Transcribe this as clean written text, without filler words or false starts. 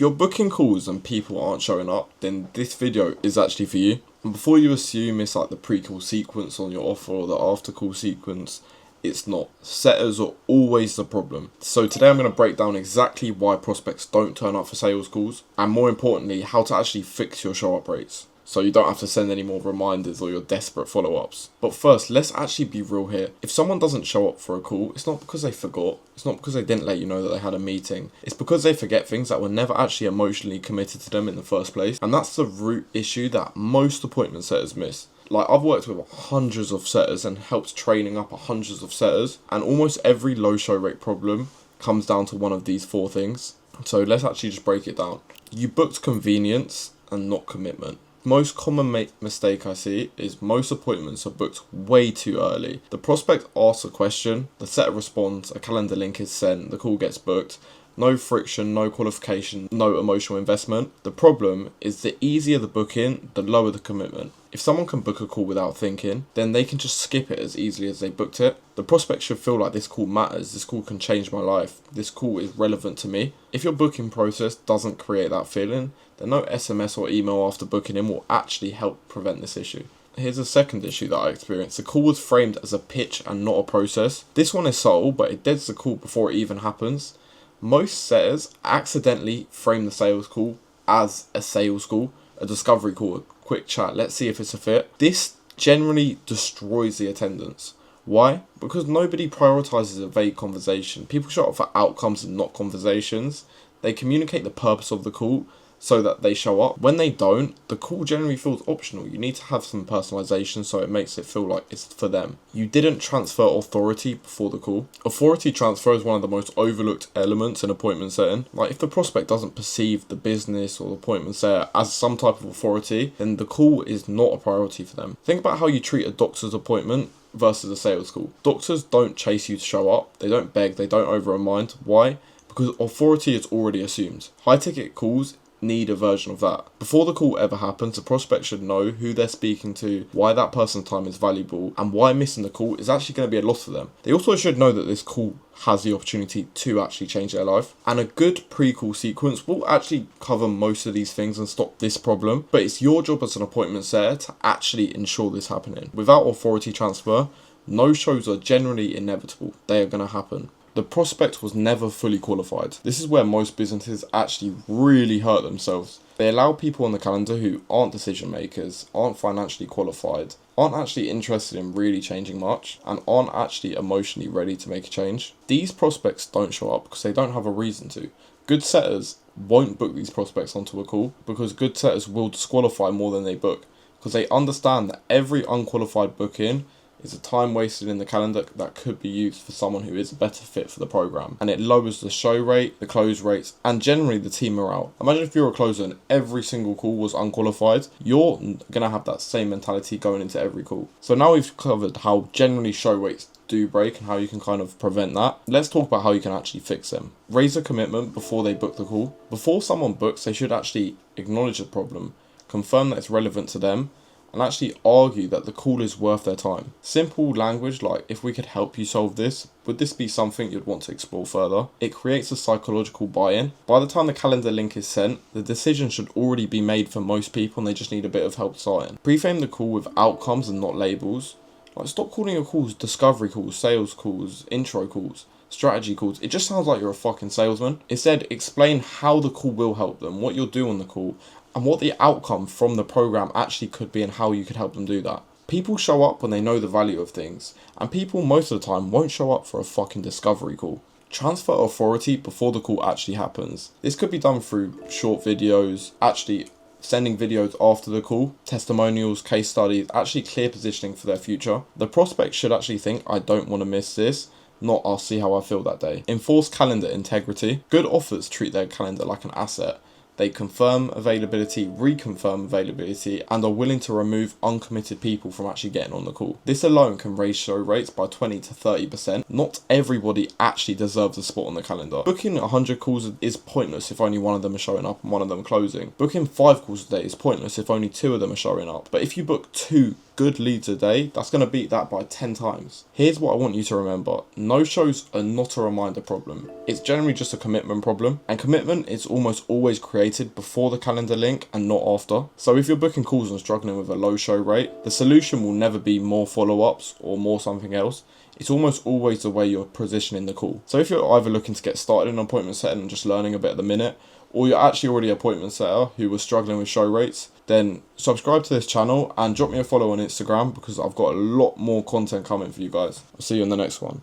you're booking calls and people aren't showing up, then this video is actually for you. And before you assume it's like the pre-call sequence on your offer or the after-call sequence, it's not. Setters are always the problem. So today I'm going to break down exactly why prospects don't turn up for sales calls, and more importantly, how to actually fix your show up rates, so you don't have to send any more reminders or your desperate follow-ups. But first, let's actually be real here. If someone doesn't show up for a call, it's not because they forgot. It's not because they didn't let you know that they had a meeting. It's because they forget things that were never actually emotionally committed to them in the first place. And that's the root issue that most appointment setters miss. Like, I've worked with hundreds of setters and helped training up hundreds of setters, and almost every low show rate problem comes down to one of these four things. So let's actually just break it down. You booked convenience and not commitment. Most common mistake I see is most appointments are booked way too early. The prospect asks a question, the setter responds, a calendar link is sent, the call gets booked. No friction, no qualification, no emotional investment. The problem is the easier the booking, the lower the commitment. If someone can book a call without thinking, then they can just skip it as easily as they booked it. The prospect should feel like this call matters, this call can change my life, this call is relevant to me. If your booking process doesn't create that feeling, then no SMS or email after booking in will actually help prevent this issue. Here's a second issue that I experienced. The call was framed as a pitch and not a process. This one is subtle, but it deads the call before it even happens. Most setters accidentally frame the sales call as a sales call, a discovery call, a quick chat, let's see if it's a fit. This generally destroys the attendance. Why? Because nobody prioritizes a vague conversation. People show up for outcomes and not conversations. They communicate the purpose of the call so that they show up. When they don't, the call generally feels optional. You need to have some personalization so it makes it feel like it's for them. You didn't transfer authority before the call. Authority transfer is one of the most overlooked elements in appointment setting. Like, if the prospect doesn't perceive the business or the appointment setter as some type of authority, then the call is not a priority for them. Think about how you treat a doctor's appointment versus a sales call. Doctors don't chase you to show up. They don't beg. They don't over-remind. Why? Because authority is already assumed. High-ticket calls need a version of that. Before the call ever happens, the prospect should know who they're speaking to, why that person's time is valuable, and why missing the call is actually going to be a loss for them. They also should know that this call has the opportunity to actually change their life. And a good pre-call sequence will actually cover most of these things and stop this problem, but it's your job as an appointment setter to actually ensure this happening. Without authority transfer, no shows are generally inevitable. They are going to happen. The prospect was never fully qualified. This is where most businesses actually really hurt themselves. They allow people on the calendar who aren't decision makers, aren't financially qualified, aren't actually interested in really changing much, and aren't actually emotionally ready to make a change. These prospects don't show up because they don't have a reason to. Good setters won't book these prospects onto a call because good setters will disqualify more than they book, because they understand that every unqualified booking is a time wasted in the calendar that could be used for someone who is a better fit for the program. And it lowers the show rate, the close rates, and generally the team morale. Imagine if you're a closer and every single call was unqualified. You're going to have that same mentality going into every call. So now we've covered how generally show rates do break and how you can kind of prevent that. Let's talk about how you can actually fix them. Raise a commitment before they book the call. Before someone books, they should actually acknowledge the problem, confirm that it's relevant to them, and actually argue that the call is worth their time. Simple language like, if we could help you solve this, would this be something you'd want to explore further? It creates a psychological buy-in. By the time the calendar link is sent, the decision should already be made for most people and they just need a bit of help starting. Pre-frame the call with outcomes and not labels. Like, stop calling your calls discovery calls, sales calls, intro calls, strategy calls. It just sounds like you're a fucking salesman. Instead, explain how the call will help them, what you'll do on the call, and what the outcome from the program actually could be and how you could help them do that. People show up when they know the value of things, and people most of the time won't show up for a fucking discovery call. Transfer authority before the call actually happens. This could be done through short videos, actually sending videos after the call, testimonials, case studies, actually clear positioning for their future. The prospect should actually think, I don't want to miss this, not I'll see how I feel that day. Enforce calendar integrity. Good offers treat their calendar like an asset, They confirm availability, reconfirm availability, and are willing to remove uncommitted people from actually getting on the call. This alone can raise show rates by 20 to 30%. Not everybody actually deserves a spot on the calendar. Booking 100 calls is pointless if only one of them are showing up and one of them closing. Booking 5 calls a day is pointless if only 2 of them are showing up. But if you book 2 good leads a day, that's going to beat that by 10 times. Here's what I want you to remember. No shows are not a reminder problem. It's generally just a commitment problem, and commitment is almost always created before the calendar link and not after. So if you're booking calls and struggling with a low show rate, the solution will never be more follow-ups or more something else. It's almost always the way you're positioning the call. So if you're either looking to get started in appointment setting and just learning a bit at the minute, or you're actually already an appointment setter who was struggling with show rates, then subscribe to this channel and drop me a follow on Instagram, because I've got a lot more content coming for you guys. I'll see you in the next one.